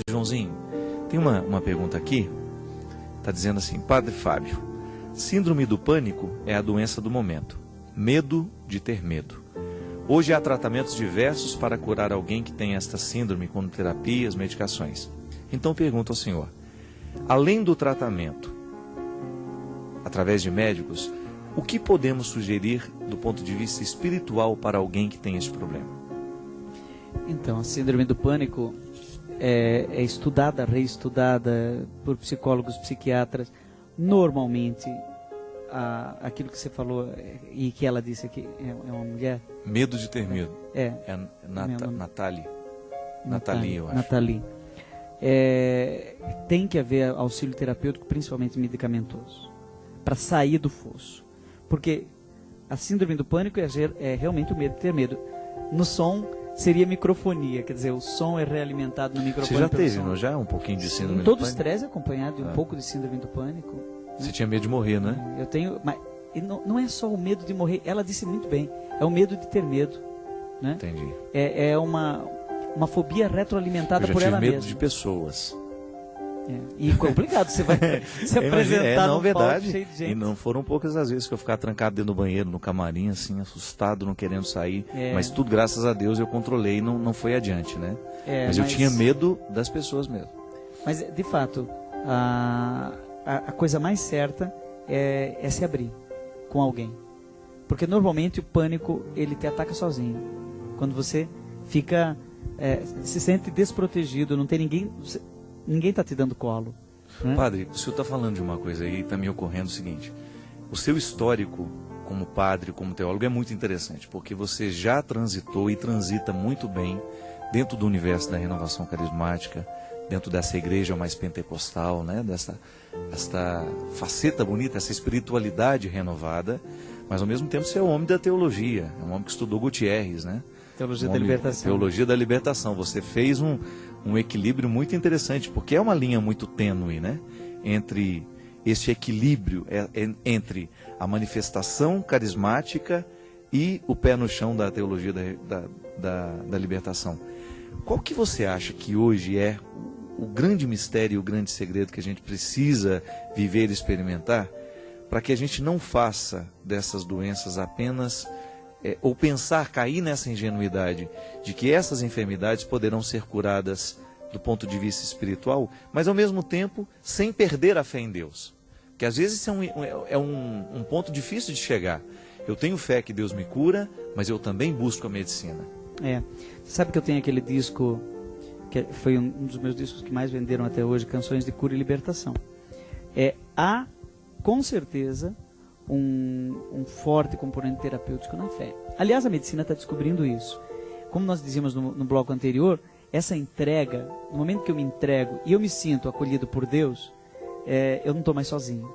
Joãozinho, tem uma pergunta aqui, está dizendo assim: Padre Fábio, síndrome do pânico é a doença do momento, medo de ter medo. Hoje há tratamentos diversos para curar alguém que tem esta síndrome, como terapias, medicações. Então pergunto ao senhor, além do tratamento, através de médicos, o que podemos sugerir do ponto de vista espiritual para alguém que tem esse problema? Então, a síndrome do pânico é estudada, reestudada por psicólogos, psiquiatras. Normalmente, aquilo que você falou e que ela disse aqui, é uma mulher... Medo de ter medo. É Nathalie, eu acho. Nathalie. Tem que haver auxílio terapêutico, principalmente medicamentoso, para sair do fosso. Porque a síndrome do pânico é realmente o medo de ter medo. No som... seria microfonia, quer dizer, o som é realimentado no microfone. Você já teve, não já? Um pouquinho de síndrome do pânico? pânico? Todo estresse é acompanhado de um pouco de síndrome do pânico. Né? Você tinha medo de morrer, né? Eu tenho, mas não é só o medo de morrer, ela disse muito bem, é o medo de ter medo. Né? Entendi. É uma fobia retroalimentada por ela mesma. Eu já tive medo de pessoas. E complicado, você vai se apresentar não, num verdade. palco cheio de gente. E não foram poucas as vezes que eu ficava trancado dentro do banheiro, no camarim, assim, assustado, não querendo sair. Mas tudo, graças a Deus, eu controlei e não foi adiante, né? Mas eu tinha medo das pessoas mesmo. Mas, de fato, a coisa mais certa é se abrir com alguém. Porque, normalmente, o pânico, ele te ataca sozinho. Quando você fica... se sente desprotegido, não tem ninguém... Ninguém está te dando colo. Né? Padre, o senhor está falando de uma coisa aí, está me ocorrendo o seguinte: o seu histórico como padre, como teólogo, é muito interessante, porque você já transitou e transita muito bem dentro do universo da renovação carismática, dentro dessa igreja mais pentecostal, né? Desta faceta bonita, essa espiritualidade renovada, mas ao mesmo tempo você é o homem da teologia, é um homem que estudou Gutierrez, né? Teologia da libertação. Teologia da libertação. Você fez um equilíbrio muito interessante, porque é uma linha muito tênue, né? Entre esse equilíbrio, entre a manifestação carismática e o pé no chão da teologia da libertação. Qual que você acha que hoje é o grande mistério e o grande segredo que a gente precisa viver e experimentar para que a gente não faça dessas doenças apenas... ou pensar, cair nessa ingenuidade de que essas enfermidades poderão ser curadas do ponto de vista espiritual, mas ao mesmo tempo sem perder a fé em Deus. Que às vezes isso é um ponto difícil de chegar. Eu tenho fé que Deus me cura, mas eu também busco a medicina. Sabe que eu tenho aquele disco, que foi um dos meus discos que mais venderam até hoje, Canções de Cura e Libertação. Há, com certeza, um forte componente terapêutico na fé. Aliás, a medicina está descobrindo isso. Como nós dizíamos no bloco anterior, essa entrega, no momento que eu me entrego e eu me sinto acolhido por Deus, eu não estou mais sozinho.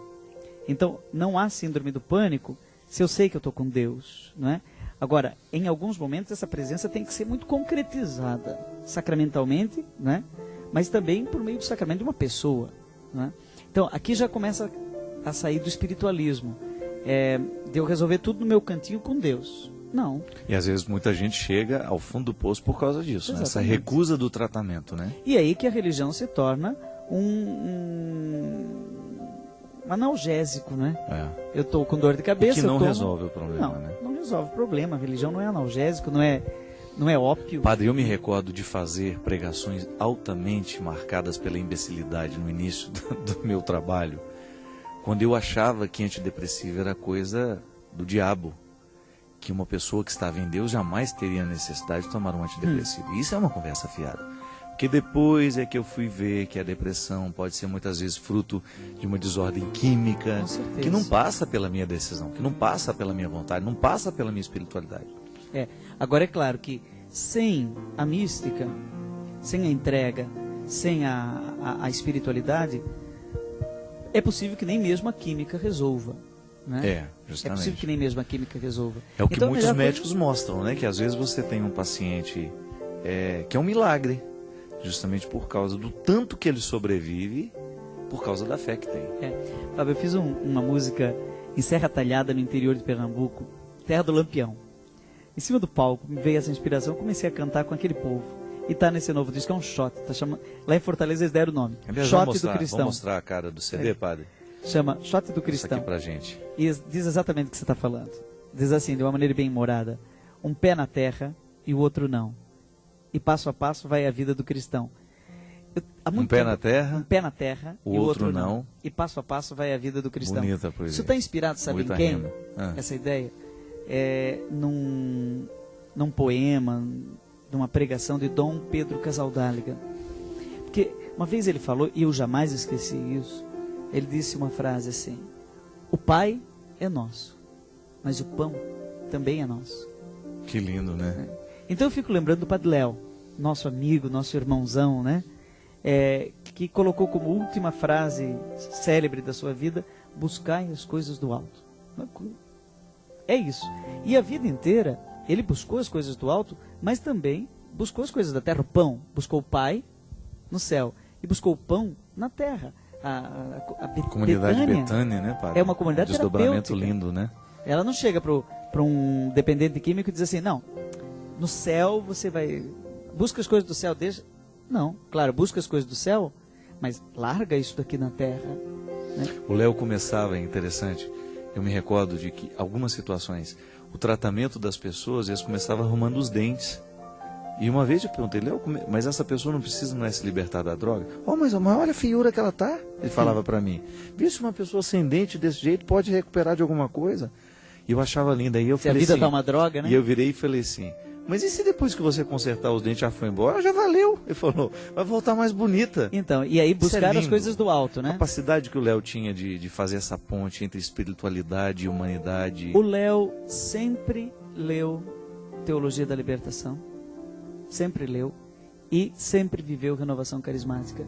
Então, não há síndrome do pânico se eu sei que eu estou com Deus, não é? Agora, em alguns momentos, essa presença tem que ser muito concretizada, sacramentalmente, né? Mas também por meio do sacramento de uma pessoa. Né? Então, aqui já começa a sair do espiritualismo. De eu resolver tudo no meu cantinho com Deus. Não. E às vezes muita gente chega ao fundo do poço por causa disso, né? Essa recusa do tratamento, né? E aí que a religião se torna um analgésico, né? Eu estou com dor de cabeça. Que não resolve o problema, né? Não resolve o problema. A religião não é analgésico, não é ópio. Padre, eu me recordo de fazer pregações altamente marcadas pela imbecilidade no início do meu trabalho, quando eu achava que antidepressivo era coisa do diabo, que uma pessoa que estava em Deus jamais teria necessidade de tomar um antidepressivo. Isso é uma conversa fiada. Porque depois é que eu fui ver que a depressão pode ser muitas vezes fruto de uma desordem química, que não passa pela minha decisão, que não passa pela minha vontade, não passa pela minha espiritualidade. Agora é claro que sem a mística, sem a entrega, sem a espiritualidade, é possível que nem mesmo a química resolva. Né? Justamente. É possível que nem mesmo a química resolva. É o que muitos médicos mostram, né? Que às vezes você tem um paciente que é um milagre, justamente por causa do tanto que ele sobrevive, por causa da fé que tem. Fábio, eu fiz uma música em Serra Talhada, no interior de Pernambuco, Terra do Lampião. Em cima do palco me veio essa inspiração, comecei a cantar com aquele povo. E tá nesse novo disco, é um shot. Tá chamando... Lá em Fortaleza eles deram o nome. Aliás, Shot vamos do Cristão. Vamos mostrar a cara do CD, padre? Chama Shot do Isso Cristão. aqui pra gente. E diz exatamente o que você está falando. Diz assim, de uma maneira bem humorada: um pé na terra e o outro não. E passo a passo vai a vida do cristão. Um pé na terra, um pé na terra o e o outro outro não. E passo a passo vai a vida do cristão. Bonita a poesia. Isso está inspirado, sabe Muita em quem? rima. Essa ideia? Num poema, numa pregação de Dom Pedro Casaldáliga. Porque uma vez ele falou, e eu jamais esqueci isso, ele disse uma frase assim: o Pai é nosso, mas o pão também é nosso. Que lindo, né? Então eu fico lembrando do Padre Léo, nosso amigo, nosso irmãozão, né? Que colocou como última frase célebre da sua vida: buscai as coisas do alto. É isso. E a vida inteira ele buscou as coisas do alto, mas também buscou as coisas da terra. O pão, buscou o Pai no céu e buscou o pão na terra. A Comunidade Betânia, né, padre? É uma comunidade desdobramento terapêutica. lindo, né? Ela não chega para um dependente químico e diz assim: não, no céu você vai... Busca as coisas do céu, deixa... Não, claro, busca as coisas do céu, mas larga isso daqui na terra. Né? O Léo começava, é interessante, eu me recordo de que algumas situações, o tratamento das pessoas, eles começavam arrumando os dentes. E uma vez eu perguntei: Léo, mas essa pessoa não precisa mais se libertar da droga? Mas olha a feiura que ela tá. Ele falava para mim: viu, se uma pessoa sem dente desse jeito pode recuperar de alguma coisa? E eu achava linda. Aí eu se falei a vida assim, dá uma droga, né? E eu virei e falei assim: mas e se depois que você consertar os dentes já foi embora? Já valeu. Ele falou: vai voltar mais bonita. Então, e aí buscar as coisas do alto, né? A capacidade que o Léo tinha de fazer essa ponte entre espiritualidade e humanidade. O Léo sempre leu Teologia da Libertação, sempre leu e sempre viveu renovação carismática.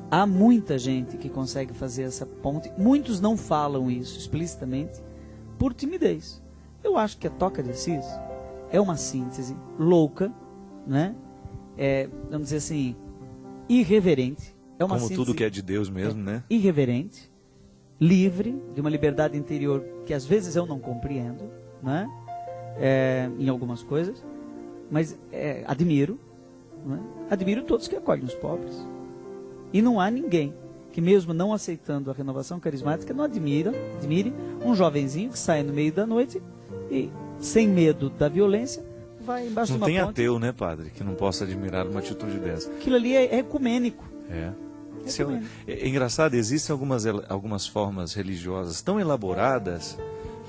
Há muita gente que consegue fazer essa ponte. Muitos não falam isso explicitamente por timidez. Eu acho que a Toca de Assis é uma síntese louca, né? Vamos dizer assim, irreverente. É uma Como síntese, tudo que é de Deus mesmo, né? Irreverente, livre, de uma liberdade interior que às vezes eu não compreendo, né? Em algumas coisas, mas admiro, né? Admiro todos que acolhem os pobres. E não há ninguém que, mesmo não aceitando a renovação carismática, não admire um jovenzinho que sai no meio da noite e, sem medo da violência, vai embaixo de uma ponte. Não tem ateu, né, padre, que não possa admirar uma atitude dessa. Aquilo ali é ecumênico. É engraçado, existem algumas formas religiosas tão elaboradas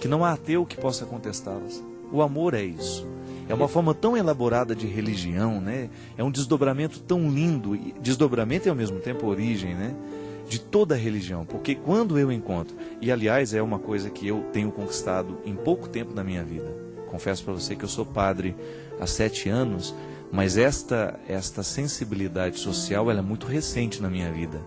que não há ateu que possa contestá-las. O amor é isso. É uma forma tão elaborada de religião, né? É um desdobramento tão lindo, e desdobramento e ao mesmo tempo origem, né? De toda a religião. Porque quando eu encontro, e aliás é uma coisa que eu tenho conquistado em pouco tempo da minha vida. Confesso para você que eu sou padre há 7 anos, mas esta sensibilidade social ela é muito recente na minha vida.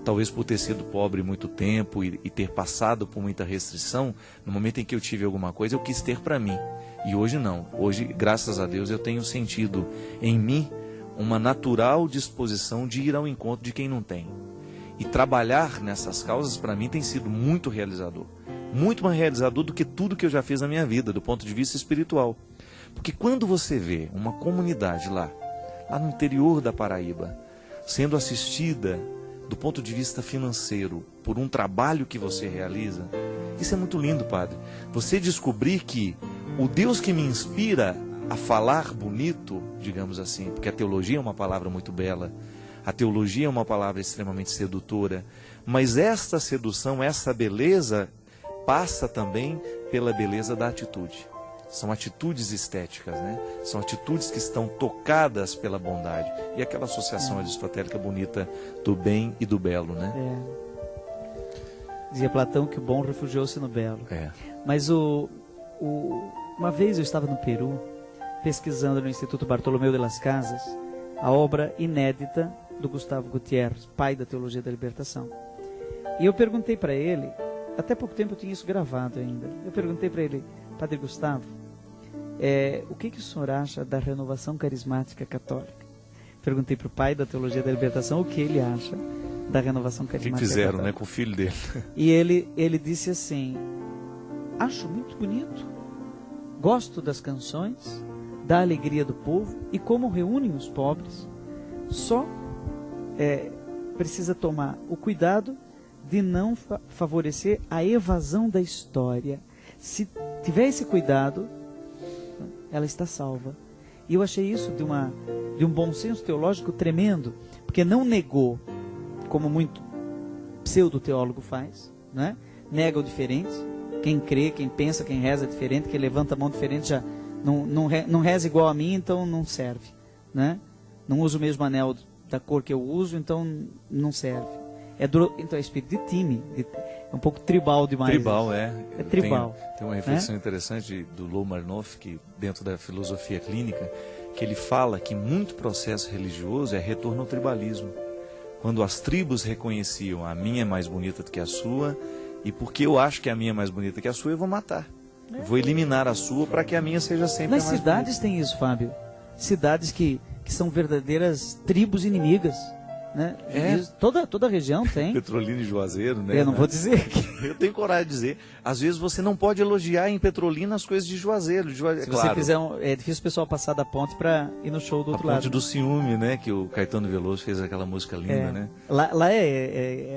Talvez por ter sido pobre muito tempo e ter passado por muita restrição, no momento em que eu tive alguma coisa, eu quis ter para mim. E hoje não. Hoje, graças a Deus, eu tenho sentido em mim uma natural disposição de ir ao encontro de quem não tem. E trabalhar nessas causas, para mim, tem sido muito realizador. Muito mais realizador do que tudo que eu já fiz na minha vida, do ponto de vista espiritual. Porque quando você vê uma comunidade lá no interior da Paraíba, sendo assistida do ponto de vista financeiro por um trabalho que você realiza, isso é muito lindo, padre. Você descobrir que o Deus que me inspira a falar bonito, digamos assim, porque a teologia é uma palavra muito bela, a teologia é uma palavra extremamente sedutora, mas esta sedução, essa beleza, passa também pela beleza da atitude. São atitudes estéticas, né? São atitudes que estão tocadas pela bondade. E aquela associação aristotélica bonita do bem e do belo, né? Dizia Platão que o bom refugiou-se no belo. Mas uma vez eu estava no Peru, pesquisando no Instituto Bartolomeu de las Casas, a obra inédita do Gustavo Gutiérrez, pai da Teologia da Libertação. E eu perguntei para ele, até pouco tempo eu tinha isso gravado ainda, eu perguntei para ele: Padre Gustavo, o que o senhor acha da renovação carismática católica? Perguntei para o pai da Teologia da Libertação o que ele acha da renovação carismática católica. O que fizeram, né, com o filho dele. E ele disse assim: acho muito bonito, gosto das canções, da alegria do povo e como reúnem os pobres. só precisa tomar o cuidado de não favorecer a evasão da história. Se tiver esse cuidado, ela está salva. E eu achei isso de um bom senso teológico tremendo, porque não negou, como muito pseudo-teólogo faz, né? Nega o diferente. Quem crê, quem pensa, quem reza diferente, quem levanta a mão diferente, já não reza igual a mim, então não serve, né? Não usa o mesmo anel da cor que eu uso, então não serve. Então é espírito de time, é um pouco tribal demais. Tribal, É tribal. Tem uma reflexão interessante do Lomarnoff, que dentro da filosofia clínica, que ele fala que muito processo religioso é retorno ao tribalismo. Quando as tribos reconheciam a minha é mais bonita do que a sua, e porque eu acho que a minha é mais bonita que a sua, eu vou matar. Eu vou eliminar a sua para que a minha seja sempre Nas a mais cidades bonita. tem isso, Fábio. Cidades que são verdadeiras tribos inimigas, né? Toda a região tem. Petrolina e Juazeiro, né? Eu não vou dizer que... Eu tenho coragem de dizer. Às vezes você não pode elogiar em Petrolina as coisas de Juazeiro. Se você fizer é difícil o pessoal passar da ponte para ir no show do outro lado. A ponte do ciúme, né? Que o Caetano Veloso fez aquela música linda, né? Lá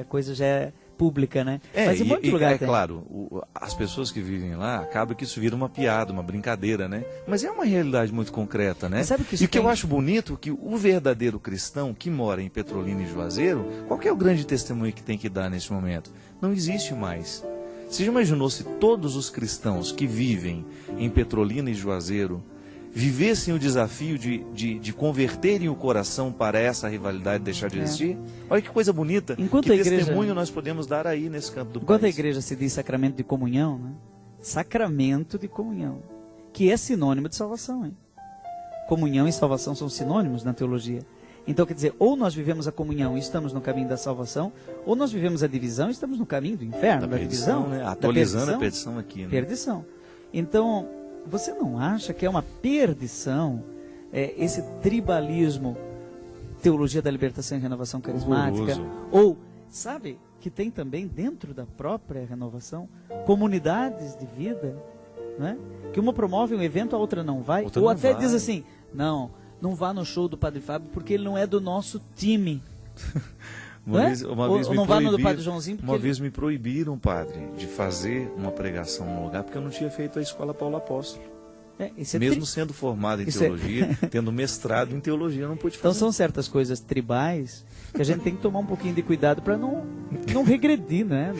a coisa já é pública, né? Mas em muito lugar tem. Claro, as pessoas que vivem lá, acaba que isso vira uma piada, uma brincadeira, né? Mas é uma realidade muito concreta, né? Sabe que e o que eu acho bonito, que o verdadeiro cristão que mora em Petrolina e Juazeiro, qual que é o grande testemunho que tem que dar nesse momento? Não existe mais. Você já imaginou se todos os cristãos que vivem em Petrolina e Juazeiro vivessem o desafio de converterem o coração para essa rivalidade deixar de existir? Olha que coisa bonita. Enquanto que testemunho nós podemos dar aí nesse campo do Enquanto país. a igreja se diz sacramento de comunhão, né? Sacramento de comunhão, que é sinônimo de salvação. Hein? Comunhão e salvação são sinônimos na teologia. Então, quer dizer, ou nós vivemos a comunhão e estamos no caminho da salvação, ou nós vivemos a divisão e estamos no caminho do inferno, da divisão, né? Atualizando a perdição aqui, né? Perdição. Então, você não acha que é uma perdição esse tribalismo, teologia da libertação e renovação carismática? Horroroso. Ou, sabe, que tem também dentro da própria renovação comunidades de vida, né? Que uma promove um evento, a outra não vai, ou até diz assim, não vá no show do Padre Fábio porque ele não é do nosso time. Uma vez não vá no do Padre Joãozinho porque vez me proibiram, padre, de fazer uma pregação no lugar porque eu não tinha feito a escola Paulo Apóstolo. Mesmo sendo formado em teologia, tendo mestrado em teologia, eu não pude fazer. Então são certas coisas tribais que a gente tem que tomar um pouquinho de cuidado para não regredir, né?